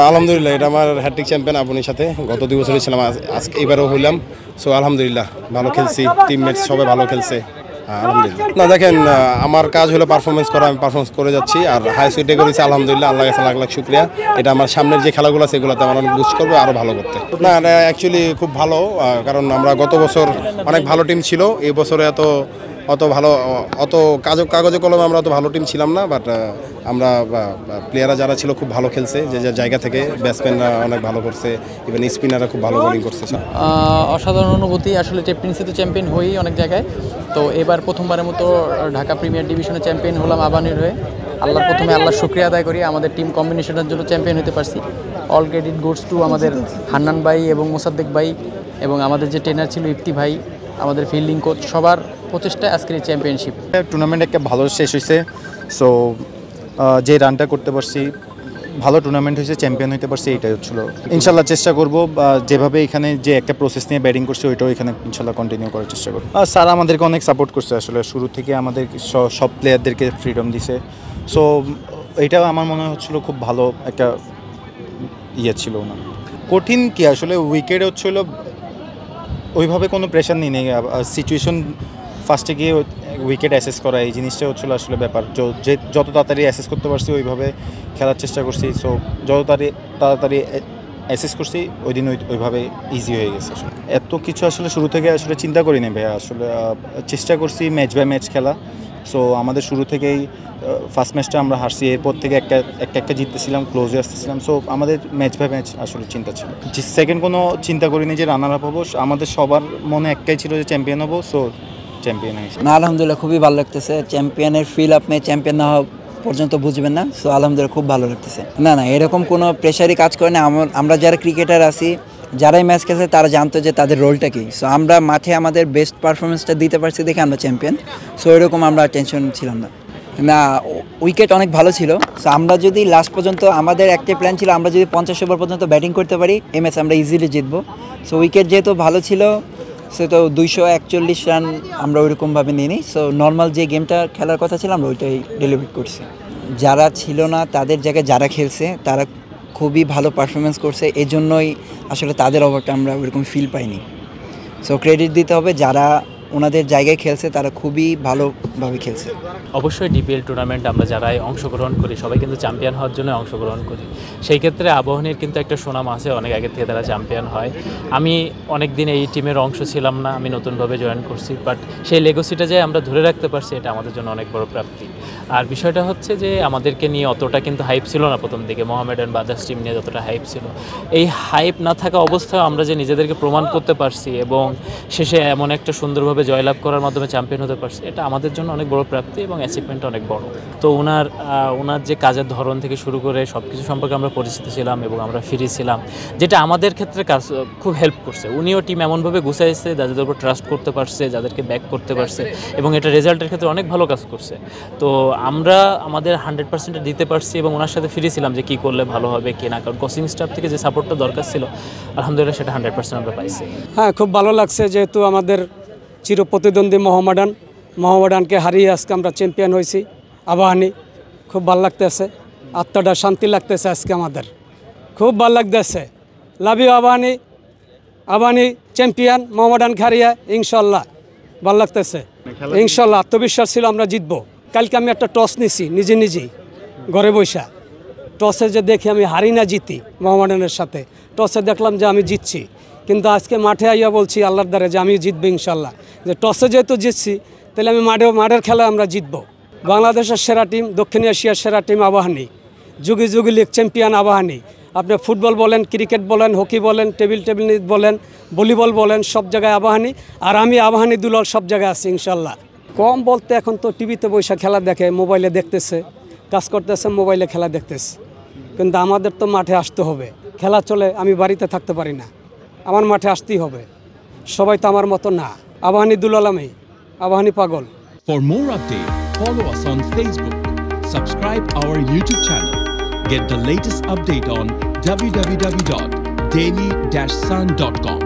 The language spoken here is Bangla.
আলহামদুলিল্লাহ, এটা আমার হ্যাট্রিক চ্যাম্পিয়ন আবুনির সাথে গত 2 বছরই ছিলাম, আজকে এবারও হইলাম। সো আলহামদুলিল্লাহ ভালো খেলছি, টিমমেটস সবাই ভালো খেলছে আলহামদুলিল্লাহ। না দেখেন, আমার কাজ হলো পারফরমেন্স করা, আমি পারফরমেন্স করে যাচ্ছি আর হাই সুইটে করেছি আলহামদুলিল্লাহ, আল্লাহ কাছে লাখ লাখ শুক্রিয়া। এটা আমার সামনের যে খেলাগুলো আছে এগুলোতে আমার অনেক বুস্ট করবে আরও ভালো করতে। না, এটা অ্যাকচুয়ালি খুব ভালো, কারণ আমরা গত বছর অনেক ভালো টিম ছিল, এই বছরে অত ভালো কাগজে কলমে আমরা অত ভালো টিম ছিলাম না, বাট আমরা প্লেয়াররা যারা ছিল খুব ভালো খেলছে, যে যে জায়গা থেকে ব্যাটসম্যানরা অনেক ভালো করছে, ইভেন স্পিনাররা খুব ভালো বোলিং করছে। অসাধারণ অনুভূতি আসলে। চ্যাম্পিয়ন্সি তো চ্যাম্পিয়ন হই অনেক জায়গায়, তো এবার প্রথমবারের মতো ঢাকা প্রিমিয়ার ডিভিশনে চ্যাম্পিয়ন হলাম আবাহনীর হয়ে। আল্লাহর শুকরিয়া আদায় করি, আমাদের টিম কম্বিনেশনের জন্য চ্যাম্পিয়ন হতে পারছি। অল ক্রেডিট গোস টু আমাদের হান্নান ভাই এবং মোসাদ্দেক ভাই এবং আমাদের যে ট্রেনার ছিল ইফতি ভাই, আমাদের ফিল্ডিং কোচ, সবার প্রচেষ্টায় আজকের এই চ্যাম্পিয়নশিপ। টুর্নামেন্ট একটা ভালো শেষ হয়েছে, সো যে রানটা করতে পারছি, ভালো টুর্নামেন্ট হয়েছে, চ্যাম্পিয়ন হতে পারছি, এটাই হচ্ছিল। ইনশাল্লাহ চেষ্টা করব যেভাবে এখানে যে একটা প্রসেস নিয়ে ব্যাটিং করছে ওইটাও এখানে ইনশাল্লাহ কন্টিনিউ করার চেষ্টা করব। আর স্যার আমাদেরকে অনেক সাপোর্ট করছে, আসলে শুরু থেকে আমাদের সব প্লেয়ারদেরকে ফ্রিডম দিছে। সো এটাও আমার মনে হচ্ছিল খুব ভালো একটা ছিল না। কঠিন কি আসলে উইকেটে হচ্ছিল, ওইভাবে কোনো প্রেশার নেই, সিচুয়েশন ফার্স্টে গিয়ে উইকেট অ্যাসেস করা, এই জিনিসটা হচ্ছিল আসলে ব্যাপার। যত তাড়াতাড়ি অ্যাসেস করতে পারছি ওইভাবে খেলার চেষ্টা করছি। সো যত তাড়াতাড়ি অ্যাসেস করছি ওই দিন ওইভাবে ইজি হয়ে গেছে। আসলে এত কিছু আসলে শুরু থেকে আসলে চিন্তা করি না ভাইয়া, আসলে চেষ্টা করছি ম্যাচ বাই ম্যাচ খেলা। সো আমাদের শুরু থেকেই ফার্স্ট ম্যাচটা আমরা হারছি, এরপর থেকে একটা জিততেছিলাম, ক্লোজে আসতেছিলাম। সো আমাদের ম্যাচ বাই ম্যাচ আসলে চিন্তা ছিল। সেকেন্ড কোনো চিন্তা করিনি যে রানার আপ হবো, আমাদের সবার মনে একটাই ছিল যে চ্যাম্পিয়ন হবো। সো চ্যাম্পিয়ন হয়েছে। না, আলহামদুলিল্লাহ খুবই ভালো লাগতেছে। চ্যাম্পিয়নের ফিল আপনি চ্যাম্পিয়ন না হওয়া পর্যন্ত বুঝবেন না। সো আলহামদুলিল্লাহ খুব ভালো লাগতেছে। না, এরকম কোনো প্রেশারই কাজ করে না। আমরা যারা ক্রিকেটার আছি, যারাই ম্যাচ খেলছে তারা জানতো যে তাদের রোলটা কী। সো আমরা মাঠে আমাদের বেস্ট পারফরমেন্সটা দিতে পারছি দেখে আমরা চ্যাম্পিয়ন। সো এরকম আমরা টেনশন ছিলাম না। উইকেট অনেক ভালো ছিল। সো আমরা যদি লাস্ট পর্যন্ত, আমাদের একটা প্ল্যান ছিল, আমরা যদি 50 ওভার পর্যন্ত ব্যাটিং করতে পারি এই ম্যাচ আমরা ইজিলি জিতবো। সো উইকেট যেহেতু ভালো ছিল, সে তো 241 রান আমরা ওইরকমভাবে নিই নি। সো নর্মাল যে গেমটা খেলার কথা ছিল আমরা ওইটাই ডেলিভার করছি। যারা ছিল না তাদের জায়গায় যারা খেলছে তারা খুবই ভালো পারফরমেন্স করছে, এই জন্যই আসলে তাদের ওভারটা আমরা ওইরকম ফিল পাইনি। সো ক্রেডিট দিতে হবে যারা ওনাদের জায়গায় খেলছে, তারা খুবই ভালোভাবে খেলছে। অবশ্যই ডিপিএল টুর্নামেন্ট আমরা যারাই অংশগ্রহণ করি সবাই কিন্তু চ্যাম্পিয়ন হওয়ার জন্য অংশগ্রহণ করি। সেই ক্ষেত্রে আবাহনীর কিন্তু একটা সুনাম আছে, অনেক আগে থেকে তারা চ্যাম্পিয়ন হয়। আমি অনেক দিন এই টিমের অংশ ছিলাম না, আমি নতুনভাবে জয়েন করছি, বাট সেই লেগোসিটা যে আমরা ধরে রাখতে পারছি এটা আমাদের জন্য অনেক বড় প্রাপ্তি। আর বিষয়টা হচ্ছে যে আমাদেরকে নিয়ে অতটা কিন্তু হাইপ ছিল না প্রথম দিকে, মোহামেডান বাজাজ টিম নিয়ে যতটা হাইপ ছিল। এই হাইপ না থাকা অবস্থায় আমরা যে নিজেদেরকে প্রমাণ করতে পারছি এবং শেষে এমন একটা সুন্দরভাবে জয়লাভ করার মাধ্যমে চ্যাম্পিয়ন হতে পারছে, এটা আমাদের জন্য অনেক বড় প্রাপ্তি এবং অ্যাচিভমেন্ট অনেক বড়। তো ওনার যে কাজের ধরন থেকে শুরু করে সব কিছু সম্পর্কে আমরা পরিচিত ছিলাম এবং আমরা ফ্রি ছিলাম, যেটা আমাদের ক্ষেত্রে কাজ খুব হেল্প করছে। উনিও টিম এমনভাবে গুছাইছে যাদের উপর ট্রাস্ট করতে পারছে, যাদেরকে ব্যাক করতে পারছে এবং এটা রেজাল্টের ক্ষেত্রে অনেক ভালো কাজ করছে। তো আমরা আমাদের 100% দিতে পারছি এবং ওনার সাথে ফ্রি ছিলাম যে কী করলে ভালো হবে কি না, কারণ কোচিং স্টাফ থেকে যে সাপোর্টটা দরকার ছিল আলহামদুলিল্লাহ সেটা 100% আমরা পাইছি। হ্যাঁ, খুব ভালো লাগছে, যেহেতু আমাদের চিরপ্রতিদ্বন্দ্বী মোহামেডানকে হারিয়ে আজকে আমরা চ্যাম্পিয়ন হয়েছি। আবাহনী খুব ভালো লাগতেছে, আত্মাটা শান্তি লাগতেছে আজকে আমাদের, খুব ভালো লাগতেছে। লাভ ইউ আবাহনী চ্যাম্পিয়ন, মোহামেডানকে হারিয়ে ইনশাল্লাহ ভালো লাগতেছে। ইনশাল্লাহ আত্মবিশ্বাস ছিল আমরা জিতবো। কালকে আমি একটা টস নিছি নিজেই ঘরে বসা। টসে যে দেখি আমি হারি না জিতি মোহামেডানের সাথে, টসে দেখলাম যে আমি জিতছি, কিন্তু আজকে মাঠে আইয়া বলছি আল্লাহর দ্বারে যে আমি জিতবো ইনশাল্লাহ। যে টসে যেহেতু জিতছি তাহলে আমি মাঠের খেলায় আমরা জিতবো। বাংলাদেশের সেরা টিম, দক্ষিণ এশিয়ার সেরা টিম আবাহনী, যুগে লিগ চ্যাম্পিয়ন আবাহনী। আপনি ফুটবল বলেন, ক্রিকেট বলেন, হকি বলেন, টেবিল টেনিস বলেন, ভলিবল বলেন, সব জায়গায় আবাহনী। আর আমি আবাহনী দুলাল সব জায়গায় আছি ইনশাল্লাহ। কম বলতে এখন তো টিভিতে বসে খেলা দেখে, মোবাইলে দেখতেছে, কাজ করতেছে, মোবাইলে খেলা দেখতেছে, কিন্তু আমাদের তো মাঠে আসতে হবে। খেলা চলে, আমি বাড়িতে থাকতে পারি না, আমার মাঠে আসতেই হবে। সবাই তো আমার মতো না। আবাহনী দুলাল, আমি আবাহনী পাগল। For more updates, follow us on Facebook, subscribe our YouTube channel, get the latest update on www.daily-sun.com.